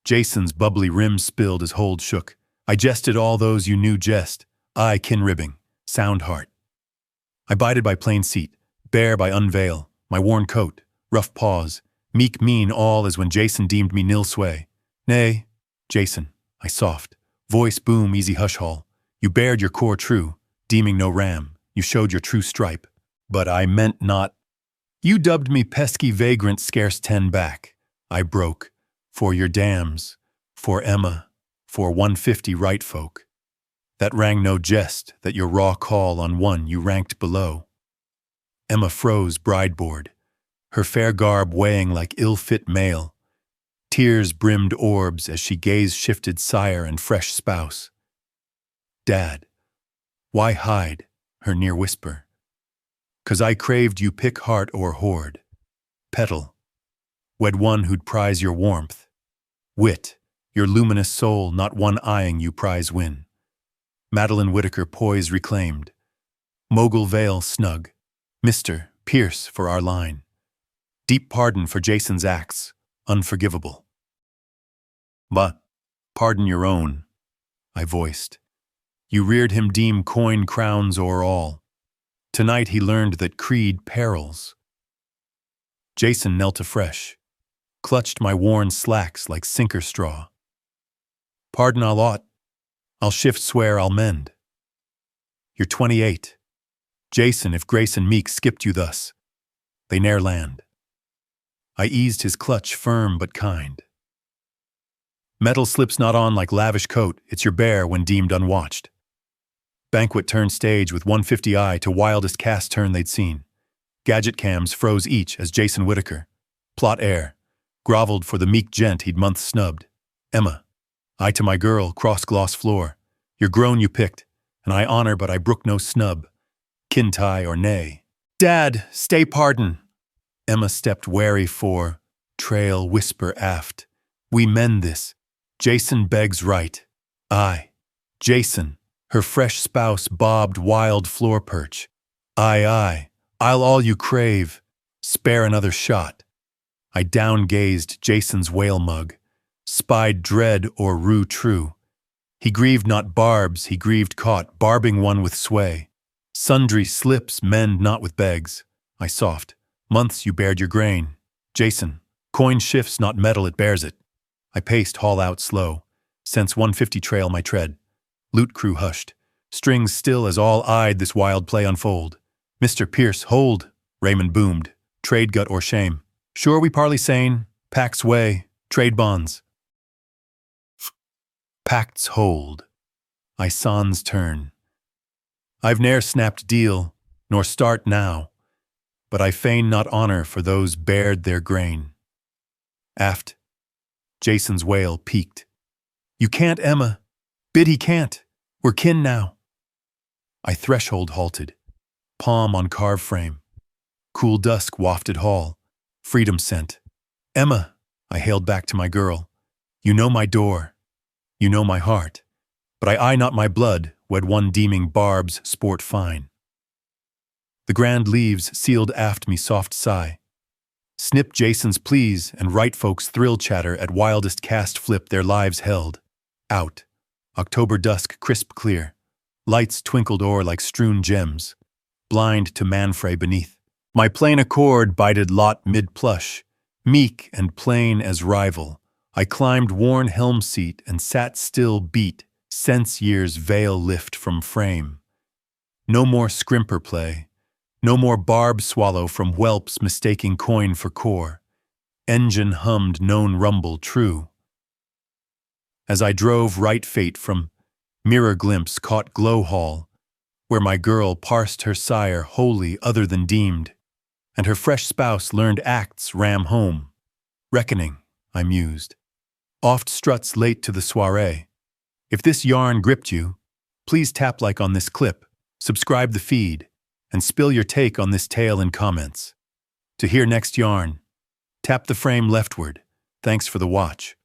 Jason's bubbly rim spilled as hold shook. I jested all those you knew jest. I kin-ribbing, sound heart. I bided by plain seat, bare by unveil, my worn coat, rough paws, meek mean all as when Jason deemed me nil sway. Nay, Jason, I soft, voice boom easy hush haul. You bared your core true, deeming no ram, you showed your true stripe. But I meant not. You dubbed me pesky vagrant scarce 10 back. I broke, for your dams, for Emma, for 150 right folk. That rang no jest, that your raw call on one you ranked below. Emma froze brideboard, her fair garb weighing like ill-fit mail. Tears brimmed orbs as she gaze shifted sire and fresh spouse. Dad, why hide, her near whisper? 'Cause I craved you pick heart or hoard. Petal, wed one who'd prize your warmth. Wit, your luminous soul, not one eyeing you prize win. Madeline Whitaker poise reclaimed. Mogul Vale snug. Mr. Pierce for our line. Deep pardon for Jason's acts, unforgivable. But, pardon your own, I voiced. You reared him deem coin crowns o'er all. Tonight he learned that creed perils. Jason knelt afresh, clutched my worn slacks like sinker straw. Pardon I'll aught. I'll shift swear I'll mend. You're 28. Jason, if grace and meek skipped you thus, they ne'er land. I eased his clutch firm but kind. Metal slips not on like lavish coat, it's your bear when deemed unwatched. Banquet turned stage with 150 eye to wildest cast turn they'd seen. Gadget cams froze each as Jason Whitaker. Plot air, groveled for the meek gent he'd months snubbed. Emma, I to my girl, cross-gloss floor. You're grown you picked, and I honor but I brook no snub. Kin tie or nay. Dad, stay pardon. Emma stepped wary for, trail whisper aft. We mend this. Jason begs right. I, Jason, her fresh spouse bobbed wild floor perch. Aye, I'll all you crave. Spare another shot. I down-gazed Jason's whale mug, spied dread or rue true. He grieved not barbs, he grieved caught, barbing one with sway. Sundry slips mend not with begs. I soft. Months you bared your grain. Jason, coin shifts not metal, it bears it. I paced haul out slow, sense 150 trail my tread. Loot crew hushed, strings still as all eyed this wild play unfold. Mr. Pierce, hold, Raymond boomed, trade gut or shame. Sure we parley sane, pacts weigh, trade bonds. Pacts hold. I sans turn. I've ne'er snapped deal, nor start now, but I feign not honor for those bared their grain. Aft, Jason's wail peaked. You can't, Emma. Bid he can't. We're kin now. I threshold halted, palm on carve frame. Cool dusk wafted hall, freedom scent. Emma, I hailed back to my girl. You know my door. You know my heart. But I eye not my blood, wed one deeming barbs sport fine. The grand leaves sealed aft me soft sigh. Snip Jason's pleas and right folks thrill chatter at wildest cast flip their lives held. Out. October dusk crisp clear. Lights twinkled o'er like strewn gems. Blind to manfray beneath. My plain accord bided lot mid-plush. Meek and plain as rival. I climbed worn helm seat and sat still beat. Sense years veil lift from frame. No more scrimper play. No more barb swallow from whelps mistaking coin for core. Engine hummed known rumble true. As I drove right fate from mirror glimpse caught glow hall, where my girl parsed her sire wholly other than deemed. And her fresh spouse learned acts ram home. Reckoning, I mused. Oft struts late to the soiree. If this yarn gripped you, please tap like on this clip, subscribe the feed, and spill your take on this tale in comments. To hear next yarn, tap the frame leftward. Thanks for the watch.